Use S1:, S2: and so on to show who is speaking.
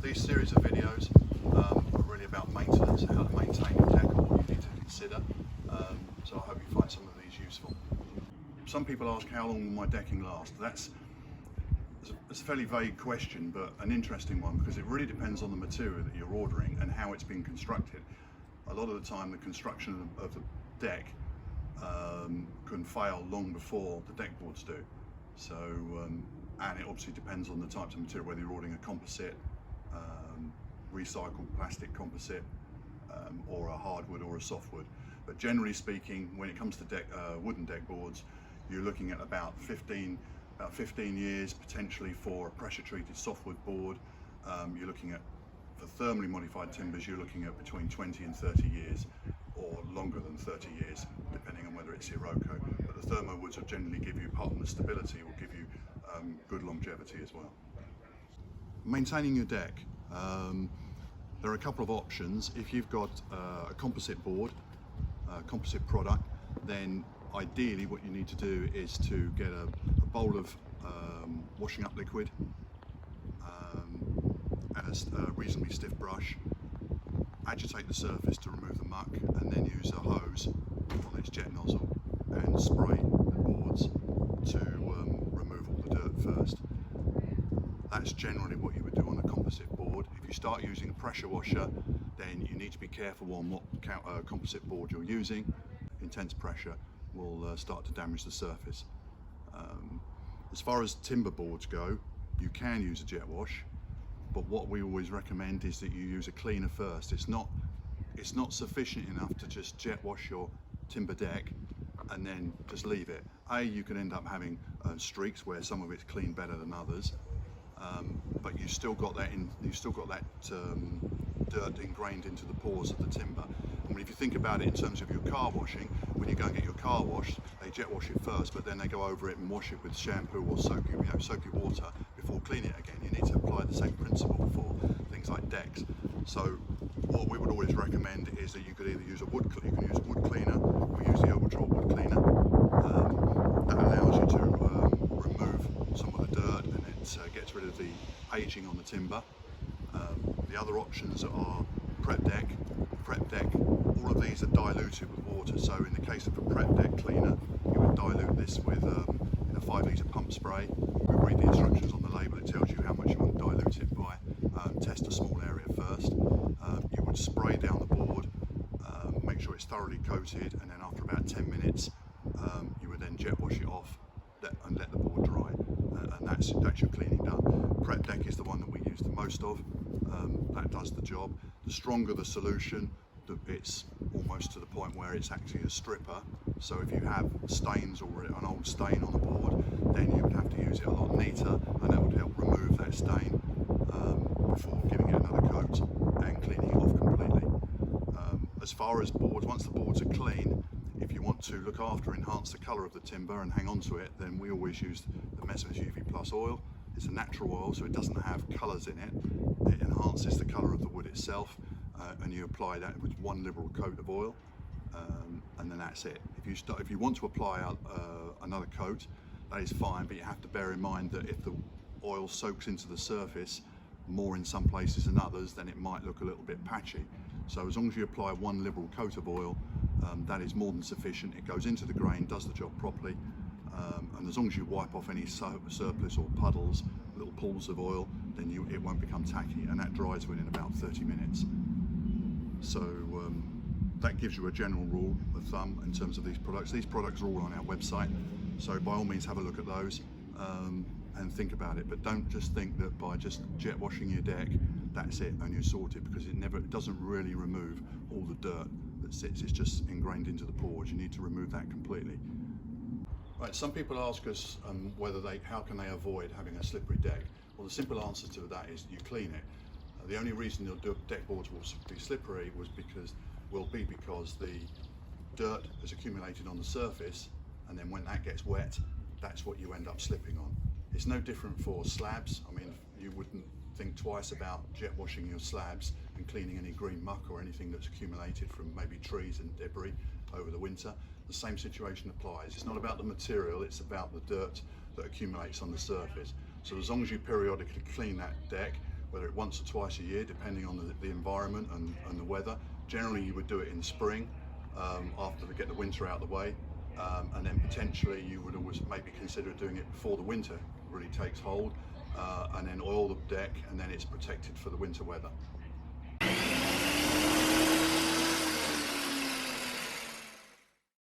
S1: These series of videos are really about maintenance, how to maintain your deck, and what you need to consider. So I hope you find some of these useful. Some people ask, how long will my decking last? That's a fairly vague question, but an interesting one, because it really depends on the material that you're ordering and how it's been constructed. A lot of the time the construction of the deck can fail long before the deck boards do. So, and it obviously depends on the types of material, whether you're ordering a composite, recycled plastic composite, or a hardwood or a softwood. But generally speaking, when it comes to wooden deck boards, you're looking at about 15 years potentially for a pressure treated softwood board. You're looking at, for thermally modified timbers, you're looking at between 20 and 30 years, or longer than 30 years, depending on whether it's Iroko. But the thermo woods will generally give you, apart from the stability, will give you good longevity as well. Maintaining your deck. There are a couple of options. If you've got a composite board, a composite product, then ideally what you need to do is to get a bowl of washing up liquid and a reasonably stiff brush, agitate the surface to remove the muck, and then use a hose on its jet nozzle and spray the boards to remove all the dirt first. That's generally what you would do on a composite board. If you start using a pressure washer, then you need to be careful on what composite board you're using. Intense pressure will start to damage the surface. As far as timber boards go, you can use a jet wash, but what we always recommend is that you use a cleaner first. It's not sufficient enough to just jet wash your timber deck and then just leave it. You can end up having streaks where some of it's cleaned better than others, but you've still got that dirt ingrained into the pores of the timber. I mean, if you think about it in terms of your car washing, when you go and get your car washed, they jet wash it first, but then they go over it and wash it with shampoo or soapy water before cleaning it again. You need to apply the same principle for things like decks. So what we would always recommend is that you could either use a wood cleaner, or use the Ovaltrol wood cleaner. That allows you to remove some of the dirt, and it gets rid of the aging on the timber. The other options are prep deck. All of these are diluted with water. So in the case of a prep deck cleaner, you would dilute this with a 5 litre pump spray. We read the instructions on the label, it tells you how much you want to dilute it by. Test a small area first. You would spray down the board, make sure it's thoroughly coated, and then after about 10 minutes, you would then jet wash it off and let the board dry. And that's your cleaning done. Prep deck is the one that we use the most of. That does the job. The stronger the solution, it's almost to the point where it's actually a stripper. So if you have stains or an old stain on the board, then you would have to use it a lot neater, and that would help remove that stain before giving it another coat and cleaning it off completely. As far as boards, once the boards are clean, if you want to look after, enhance the colour of the timber and hang on to it, then we always use the Messrs UV Plus oil. It's a natural oil, so it doesn't have colours in it. It enhances the colour of the wood itself, and you apply that with one liberal coat of oil, and then that's it. If you want to apply another coat, that is fine, but you have to bear in mind that if the oil soaks into the surface more in some places than others, then it might look a little bit patchy. So as long as you apply one liberal coat of oil, that is more than sufficient. It goes into the grain, does the job properly, and as long as you wipe off any surplus or puddles, little pools of oil, then it won't become tacky, and that dries within about 30 minutes. So that gives you a general rule of thumb in terms of these products. These products are all on our website, so by all means have a look at those and think about it. But don't just think that by just jet washing your deck, that's it and you're sorted, because it doesn't really remove all the dirt that sits. It's just ingrained into the pores. You need to remove that completely. Right, some people ask us how can they avoid having a slippery deck. Well, the simple answer to that is you clean it. The only reason your deck boards will be slippery will be because the dirt has accumulated on the surface, and then when that gets wet, that's what you end up slipping on. It's no different for slabs. I mean, you wouldn't think twice about jet washing your slabs and cleaning any green muck or anything that's accumulated from maybe trees and debris over the winter. The same situation applies. It's not about the material, it's about the dirt that accumulates on the surface. So as long as you periodically clean that deck whether it once or twice a year, depending on the environment and the weather. Generally, you would do it in spring after they get the winter out of the way, and then potentially you would always maybe consider doing it before the winter really takes hold, and then oil the deck, and then it's protected for the winter weather.